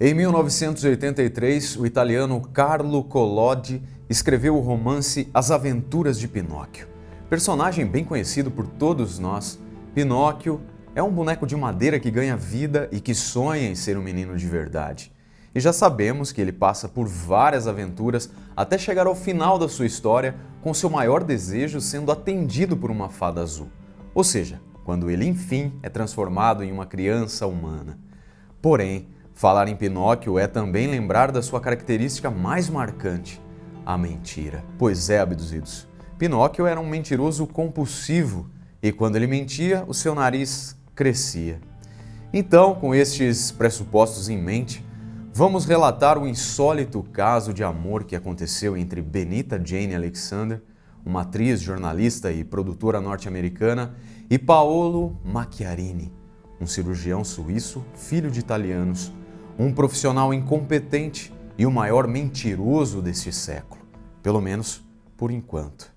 Em 1983, o italiano Carlo Collodi escreveu o romance As Aventuras de Pinóquio. Personagem bem conhecido por todos nós, Pinóquio é um boneco de madeira que ganha vida e que sonha em ser um menino de verdade. E já sabemos que ele passa por várias aventuras até chegar ao final da sua história com seu maior desejo sendo atendido por uma fada azul. Ou seja, quando ele enfim é transformado em uma criança humana. Porém, falar em Pinóquio é também lembrar da sua característica mais marcante, a mentira. Pois é, abduzidos, Pinóquio era um mentiroso compulsivo e quando ele mentia, o seu nariz crescia. Então, com estes pressupostos em mente, vamos relatar o insólito caso de amor que aconteceu entre Benita Jane Alexander, uma atriz, jornalista e produtora norte-americana, e Paolo Macchiarini, um cirurgião suíço, filho de italianos, um profissional incompetente e o maior mentiroso deste século, pelo menos por enquanto.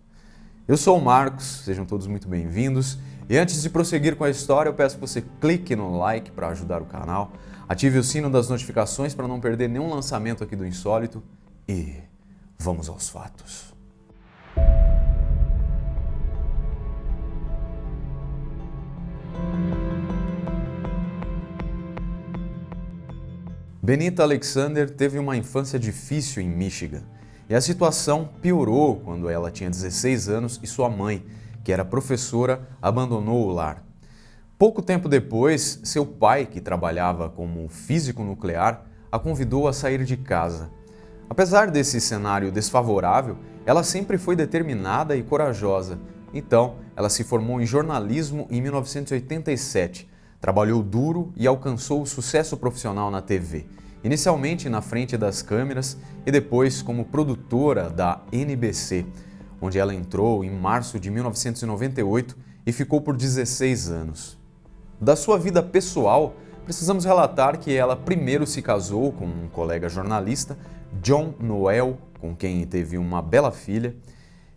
Eu sou o Marcos, sejam todos muito bem-vindos, e antes de prosseguir com a história, eu peço que você clique no like para ajudar o canal, ative o sino das notificações para não perder nenhum lançamento aqui do Insólito e vamos aos fatos. Benita Alexander teve uma infância difícil em Michigan e a situação piorou quando ela tinha 16 anos e sua mãe, que era professora, abandonou o lar. Pouco tempo depois, seu pai, que trabalhava como físico nuclear, a convidou a sair de casa. Apesar desse cenário desfavorável, ela sempre foi determinada e corajosa. Então, ela se formou em jornalismo em 1987. Trabalhou duro e alcançou o sucesso profissional na TV, inicialmente na frente das câmeras e depois como produtora da NBC, onde ela entrou em março de 1998 e ficou por 16 anos. Da sua vida pessoal, precisamos relatar que ela primeiro se casou com um colega jornalista, John Noel, com quem teve uma bela filha.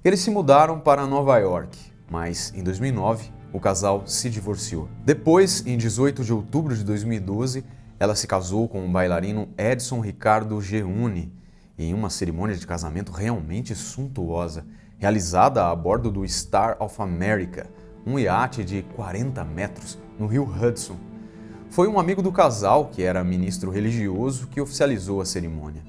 Eles se mudaram para Nova York, mas em 2009 o casal se divorciou. Depois, em 18 de outubro de 2012, ela se casou com o bailarino Edson Ricardo Geuni em uma cerimônia de casamento realmente suntuosa, realizada a bordo do Star of America, um iate de 40 metros no rio Hudson. Foi um amigo do casal, que era ministro religioso, que oficializou a cerimônia.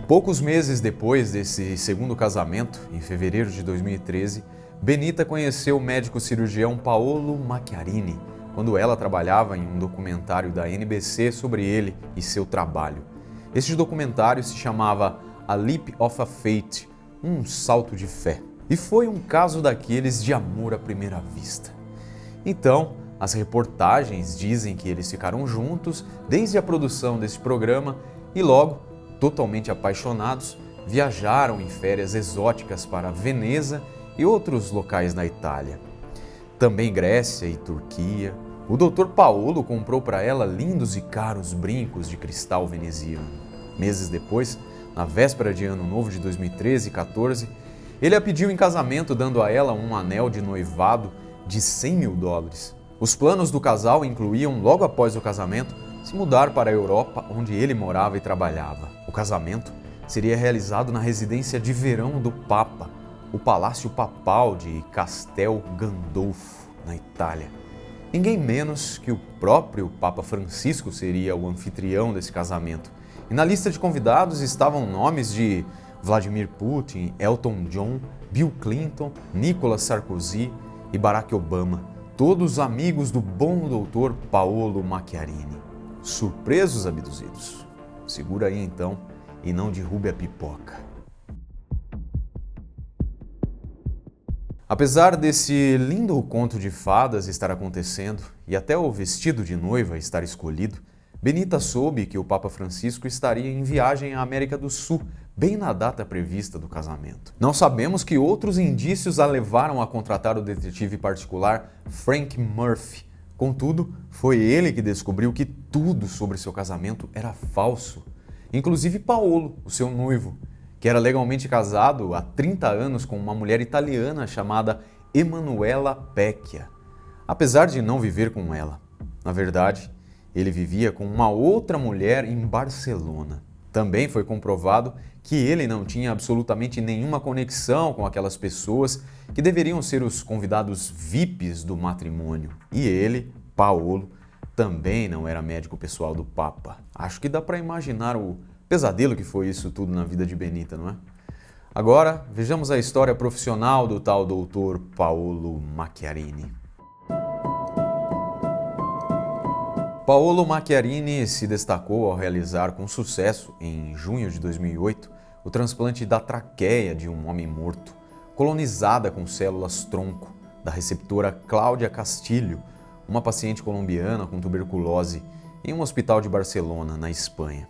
Poucos meses depois desse segundo casamento, em fevereiro de 2013, Benita conheceu o médico cirurgião Paolo Macchiarini, quando ela trabalhava em um documentário da NBC sobre ele e seu trabalho. Este documentário se chamava A Leap of a Faith, um salto de fé. E foi um caso daqueles de amor à primeira vista. Então, as reportagens dizem que eles ficaram juntos desde a produção desse programa e logo, totalmente apaixonados, viajaram em férias exóticas para Veneza e outros locais na Itália. Também Grécia e Turquia. O Dr. Paolo comprou para ela lindos e caros brincos de cristal veneziano. Meses depois, na véspera de Ano Novo de 2013 e 14, ele a pediu em casamento dando a ela um anel de noivado de $100 mil. Os planos do casal incluíam, logo após o casamento, se mudar para a Europa, onde ele morava e trabalhava. O casamento seria realizado na residência de verão do Papa, o Palácio Papal de Castel Gandolfo, na Itália. Ninguém menos que o próprio Papa Francisco seria o anfitrião desse casamento. E na lista de convidados estavam nomes de Vladimir Putin, Elton John, Bill Clinton, Nicolas Sarkozy e Barack Obama, todos amigos do bom doutor Paolo Macchiarini. Surpresos, abduzidos? Segura aí então e não derrube a pipoca. Apesar desse lindo conto de fadas estar acontecendo e até o vestido de noiva estar escolhido, Benita soube que o Papa Francisco estaria em viagem à América do Sul, bem na data prevista do casamento. Não sabemos que outros indícios a levaram a contratar o detetive particular Frank Murphy. Contudo, foi ele que descobriu que tudo sobre seu casamento era falso. Inclusive Paolo, o seu noivo, que era legalmente casado há 30 anos com uma mulher italiana chamada Emanuela Pecchia. Apesar de não viver com ela, Na verdade, ele vivia com uma outra mulher em Barcelona. Também foi comprovado que ele não tinha absolutamente nenhuma conexão com aquelas pessoas que deveriam ser os convidados VIPs do matrimônio. E ele, Paolo, também não era médico pessoal do Papa. Acho que dá para imaginar o pesadelo que foi isso tudo na vida de Benita, não é? Agora, vejamos a história profissional do tal doutor Paolo Macchiarini. Paolo Macchiarini se destacou ao realizar com sucesso, em junho de 2008, o transplante da traqueia de um homem morto, colonizada com células-tronco, da receptora Cláudia Castilho, uma paciente colombiana com tuberculose, em um hospital de Barcelona, na Espanha.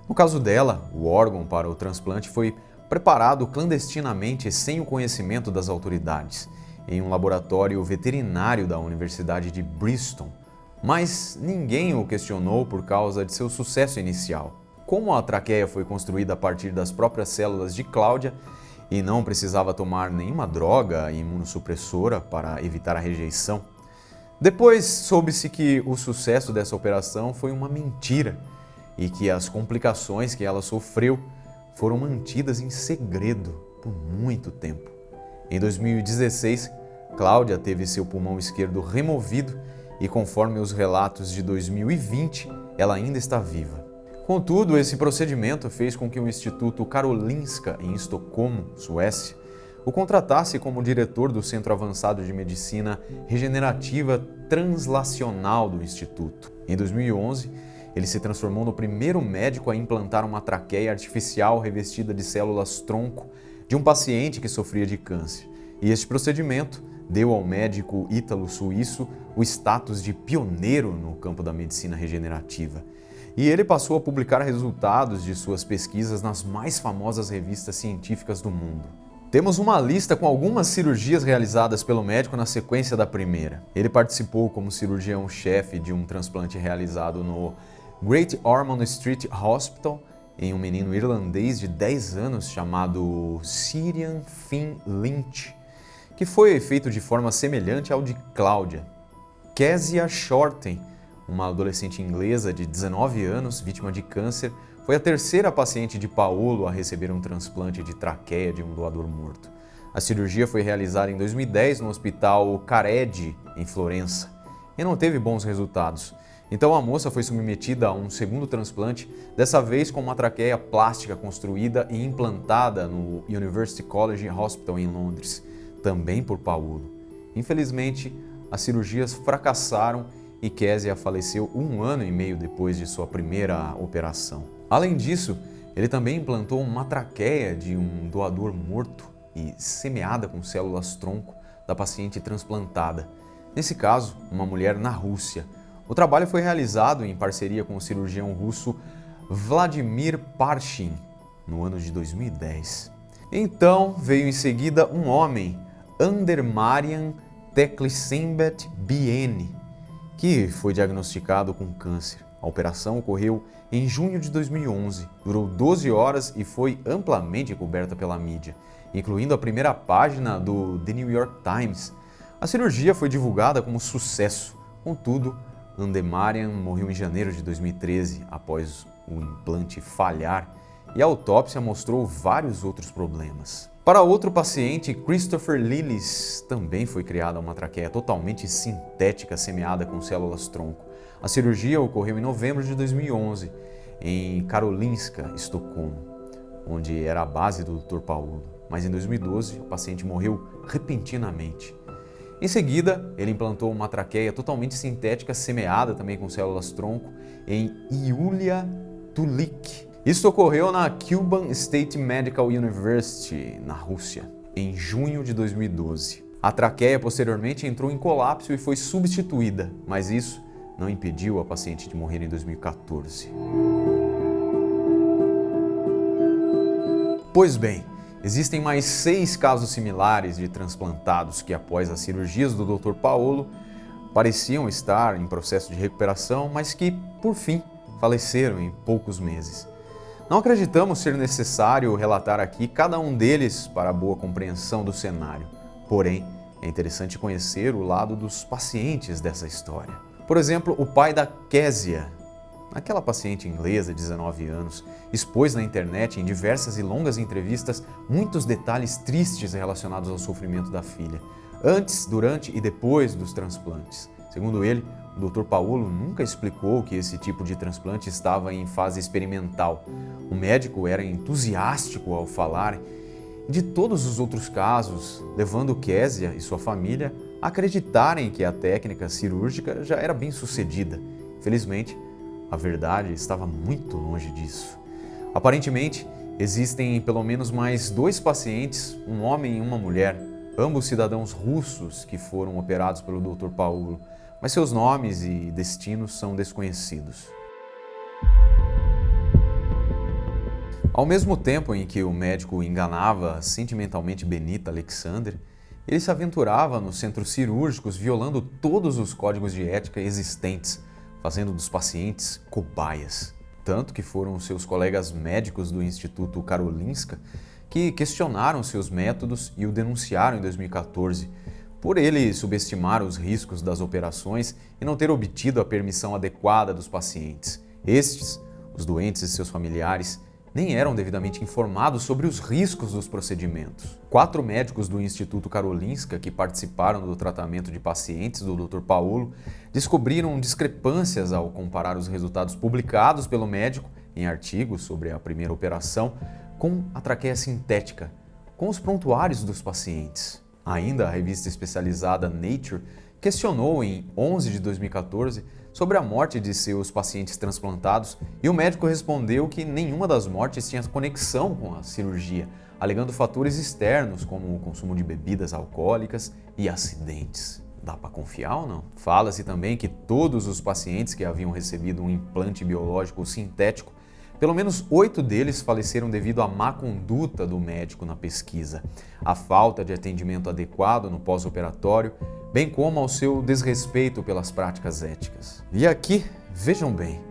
No caso dela, o órgão para o transplante foi preparado clandestinamente sem o conhecimento das autoridades, em um laboratório veterinário da Universidade de Bristol, mas ninguém o questionou por causa de seu sucesso inicial. Como a traqueia foi construída a partir das próprias células de Cláudia e não precisava tomar nenhuma droga imunossupressora para evitar a rejeição, depois soube-se que o sucesso dessa operação foi uma mentira e que as complicações que ela sofreu foram mantidas em segredo por muito tempo. Em 2016, Cláudia teve seu pulmão esquerdo removido e, conforme os relatos de 2020, ela ainda está viva. Contudo, esse procedimento fez com que o Instituto Karolinska, em Estocolmo, Suécia, o contratasse como diretor do Centro Avançado de Medicina Regenerativa Translacional do Instituto. Em 2011, ele se transformou no primeiro médico a implantar uma traqueia artificial revestida de células-tronco de um paciente que sofria de câncer. E este procedimento deu ao médico ítalo-suíço o status de pioneiro no campo da medicina regenerativa. E ele passou a publicar resultados de suas pesquisas nas mais famosas revistas científicas do mundo. Temos uma lista com algumas cirurgias realizadas pelo médico na sequência da primeira. Ele participou como cirurgião-chefe de um transplante realizado no Great Ormond Street Hospital em um menino irlandês de 10 anos chamado Ciarán Finn Lynch, que foi feito de forma semelhante ao de Cláudia. Kezia Shorten, uma adolescente inglesa de 19 anos, vítima de câncer, foi a terceira paciente de Paolo a receber um transplante de traqueia de um doador morto. A cirurgia foi realizada em 2010 no Hospital Careggi, em Florença, e não teve bons resultados. Então a moça foi submetida a um segundo transplante, dessa vez com uma traqueia plástica construída e implantada no University College Hospital em Londres, também por Paolo. Infelizmente, as cirurgias fracassaram e Kezia faleceu 1 ano e meio depois de sua primeira operação. Além disso, ele também implantou uma traqueia de um doador morto e semeada com células-tronco da paciente transplantada, nesse caso, uma mulher na Rússia. O trabalho foi realizado em parceria com o cirurgião russo Vladimir Parshin, no ano de 2010. Então veio em seguida um homem, Andermarian Teclisembet Bieni, que foi diagnosticado com câncer. A operação ocorreu em junho de 2011, durou 12 horas e foi amplamente coberta pela mídia, incluindo a primeira página do The New York Times. A cirurgia foi divulgada como sucesso, contudo, Andermarian morreu em janeiro de 2013, após o implante falhar, e a autópsia mostrou vários outros problemas. Para outro paciente, Christopher Lillis, também foi criada uma traqueia totalmente sintética semeada com células-tronco. A cirurgia ocorreu em novembro de 2011, em Karolinska, Estocolmo, onde era a base do Dr. Paolo. Mas em 2012, o paciente morreu repentinamente. Em seguida, ele implantou uma traqueia totalmente sintética semeada também com células-tronco em Iulia Tulik. Isso ocorreu na Kuban State Medical University, na Rússia, em junho de 2012. A traqueia posteriormente entrou em colapso e foi substituída, mas isso não impediu a paciente de morrer em 2014. Pois bem, existem mais 6 casos similares de transplantados que, após as cirurgias do Dr. Paolo, pareciam estar em processo de recuperação, mas que, por fim, faleceram em poucos meses. Não acreditamos ser necessário relatar aqui cada um deles para a boa compreensão do cenário. Porém, é interessante conhecer o lado dos pacientes dessa história. Por exemplo, o pai da Késia, aquela paciente inglesa de 19 anos, expôs na internet, em diversas e longas entrevistas, muitos detalhes tristes relacionados ao sofrimento da filha, antes, durante e depois dos transplantes. Segundo ele, o Dr. Paolo nunca explicou que esse tipo de transplante estava em fase experimental. O médico era entusiástico ao falar de todos os outros casos, levando Késia e sua família a acreditarem que a técnica cirúrgica já era bem sucedida. Felizmente, a verdade estava muito longe disso. Aparentemente, existem pelo menos mais 2 pacientes, um homem e uma mulher, ambos cidadãos russos que foram operados pelo Dr. Paolo, mas seus nomes e destinos são desconhecidos. Ao mesmo tempo em que o médico enganava sentimentalmente Benita Alexander, ele se aventurava nos centros cirúrgicos violando todos os códigos de ética existentes, fazendo dos pacientes cobaias. Tanto que foram seus colegas médicos do Instituto Karolinska que questionaram seus métodos e o denunciaram em 2014, por ele subestimar os riscos das operações e não ter obtido a permissão adequada dos pacientes. Estes, os doentes e seus familiares, nem eram devidamente informados sobre os riscos dos procedimentos. 4 médicos do Instituto Karolinska que participaram do tratamento de pacientes do Dr. Paolo descobriram discrepâncias ao comparar os resultados publicados pelo médico em artigos sobre a primeira operação com a traqueia sintética, com os prontuários dos pacientes. Ainda a revista especializada Nature questionou em 11 de 2014 sobre a morte de seus pacientes transplantados e o médico respondeu que nenhuma das mortes tinha conexão com a cirurgia, alegando fatores externos como o consumo de bebidas alcoólicas e acidentes. Dá para confiar ou não? Fala-se também que todos os pacientes que haviam recebido um implante biológico sintético, pelo menos 8 deles faleceram devido à má conduta do médico na pesquisa, à falta de atendimento adequado no pós-operatório, bem como ao seu desrespeito pelas práticas éticas. E aqui, vejam bem,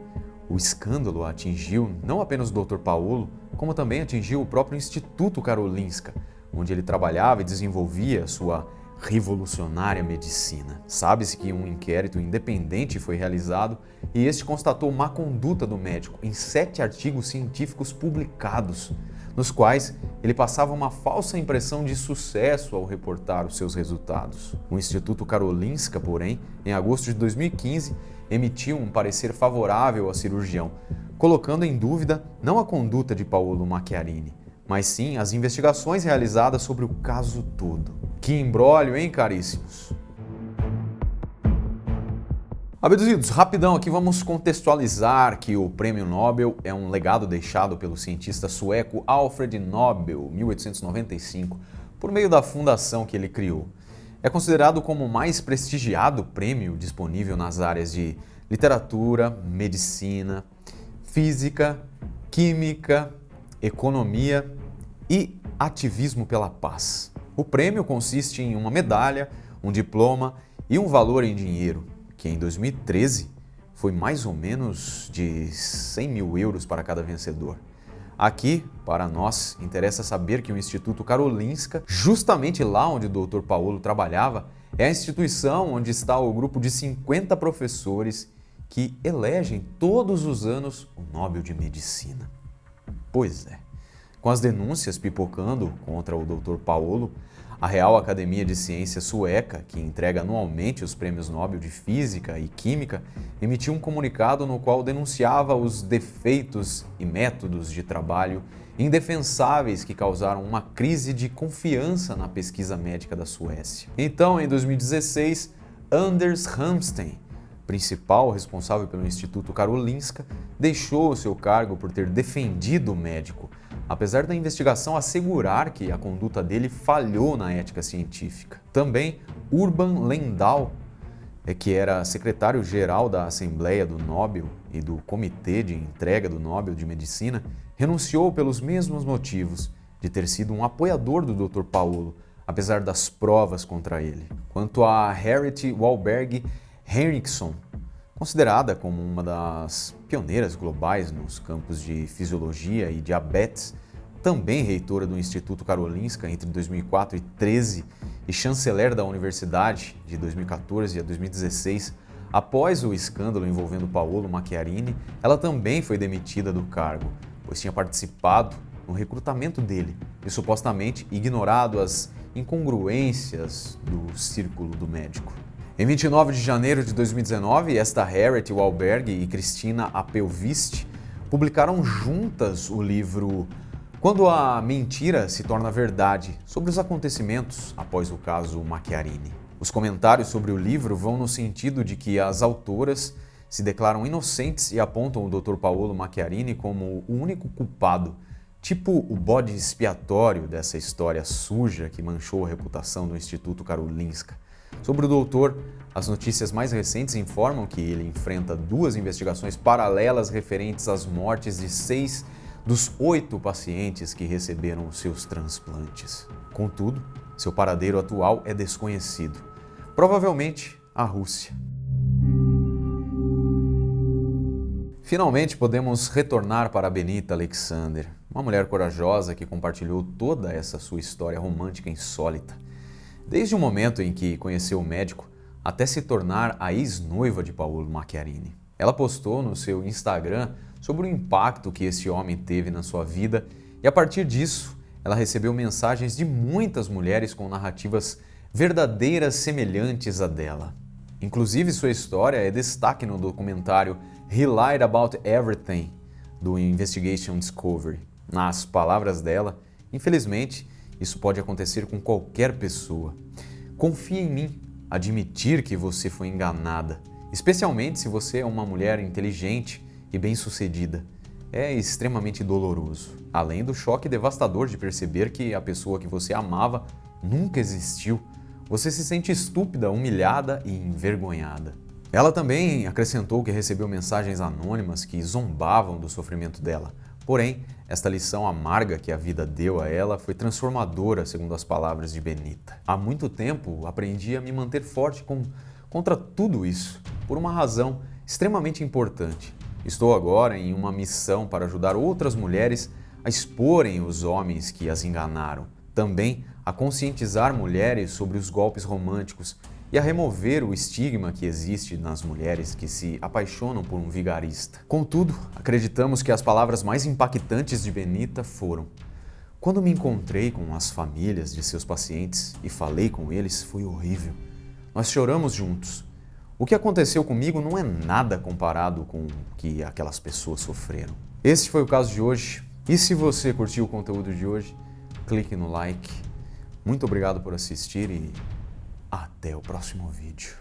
o escândalo atingiu não apenas o Dr. Paolo, como também atingiu o próprio Instituto Karolinska, onde ele trabalhava e desenvolvia sua revolucionária medicina. Sabe-se que um inquérito independente foi realizado e este constatou má conduta do médico em 7 artigos científicos publicados, nos quais ele passava uma falsa impressão de sucesso ao reportar os seus resultados. O Instituto Karolinska, porém, em agosto de 2015, emitiu um parecer favorável ao cirurgião, colocando em dúvida não a conduta de Paolo Macchiarini, mas sim as investigações realizadas sobre o caso todo. Que imbróglio, hein, caríssimos? Abduzidos, rapidão aqui vamos contextualizar que o Prêmio Nobel é um legado deixado pelo cientista sueco Alfred Nobel, 1895, por meio da fundação que ele criou. É considerado como o mais prestigiado prêmio disponível nas áreas de literatura, medicina, física, química, economia e ativismo pela paz. O prêmio consiste em uma medalha, um diploma e um valor em dinheiro, que em 2013 foi mais ou menos de 100 mil euros para cada vencedor. Aqui, para nós, interessa saber que o Instituto Karolinska, justamente lá onde o Dr. Paolo trabalhava, é a instituição onde está o grupo de 50 professores que elegem todos os anos o Nobel de Medicina. Pois é. Com as denúncias pipocando contra o Dr. Paolo, a Real Academia de Ciências sueca, que entrega anualmente os prêmios Nobel de Física e Química, emitiu um comunicado no qual denunciava os defeitos e métodos de trabalho indefensáveis que causaram uma crise de confiança na pesquisa médica da Suécia. Então, em 2016, Anders Hamsten, principal responsável pelo Instituto Karolinska, deixou o seu cargo por ter defendido o médico, apesar da investigação assegurar que a conduta dele falhou na ética científica. Também Urban Lendahl, que era secretário-geral da Assembleia do Nobel e do Comitê de Entrega do Nobel de Medicina, renunciou pelos mesmos motivos, de ter sido um apoiador do Dr. Paolo, apesar das provas contra ele. Quanto a Harriet Walberg Henriksson, considerada como uma das pioneiras globais nos campos de fisiologia e diabetes, também reitora do Instituto Karolinska entre 2004 e 2013 e chanceler da universidade de 2014 a 2016, Após o escândalo envolvendo Paolo Macchiarini, ela também foi demitida do cargo, pois tinha participado no recrutamento dele e supostamente ignorado as incongruências do círculo do médico. Em 29 de janeiro de 2019, esta Harriet Wahlberg e Christina Appelvist publicaram juntas o livro Quando a Mentira se Torna Verdade, sobre os acontecimentos após o caso Macchiarini. Os comentários sobre o livro vão no sentido de que as autoras se declaram inocentes e apontam o Dr. Paolo Macchiarini como o único culpado, tipo o bode expiatório dessa história suja que manchou a reputação do Instituto Karolinska. Sobre o doutor, as notícias mais recentes informam que ele enfrenta 2 investigações paralelas referentes às mortes de 6 dos 8 pacientes que receberam os seus transplantes. Contudo, seu paradeiro atual é desconhecido. Provavelmente a Rússia. Finalmente podemos retornar para Benita Alexander, uma mulher corajosa que compartilhou toda essa sua história romântica insólita. Desde o momento em que conheceu o médico até se tornar a ex-noiva de Paolo Macchiarini. Ela postou no seu Instagram sobre o impacto que esse homem teve na sua vida e a partir disso ela recebeu mensagens de muitas mulheres com narrativas verdadeiras semelhantes à dela. Inclusive sua história é destaque no documentário He Lied About Everything, do Investigation Discovery. Nas palavras dela, infelizmente, isso pode acontecer com qualquer pessoa. Confie em mim, admitir que você foi enganada, especialmente se você é uma mulher inteligente e bem-sucedida. É extremamente doloroso, além do choque devastador de perceber que a pessoa que você amava nunca existiu. Você se sente estúpida, humilhada e envergonhada. Ela também acrescentou que recebeu mensagens anônimas que zombavam do sofrimento dela. Porém, esta lição amarga que a vida deu a ela foi transformadora, segundo as palavras de Benita. Há muito tempo aprendi a me manter forte contra tudo isso, por uma razão extremamente importante. Estou agora em uma missão para ajudar outras mulheres a exporem os homens que as enganaram. Também a conscientizar mulheres sobre os golpes românticos e a remover o estigma que existe nas mulheres que se apaixonam por um vigarista. Contudo, acreditamos que as palavras mais impactantes de Benita foram: quando me encontrei com as famílias de seus pacientes e falei com eles, foi horrível. Nós choramos juntos. O que aconteceu comigo não é nada comparado com o que aquelas pessoas sofreram. Este foi o caso de hoje. E se você curtiu o conteúdo de hoje, clique no like. Muito obrigado por assistir e até o próximo vídeo.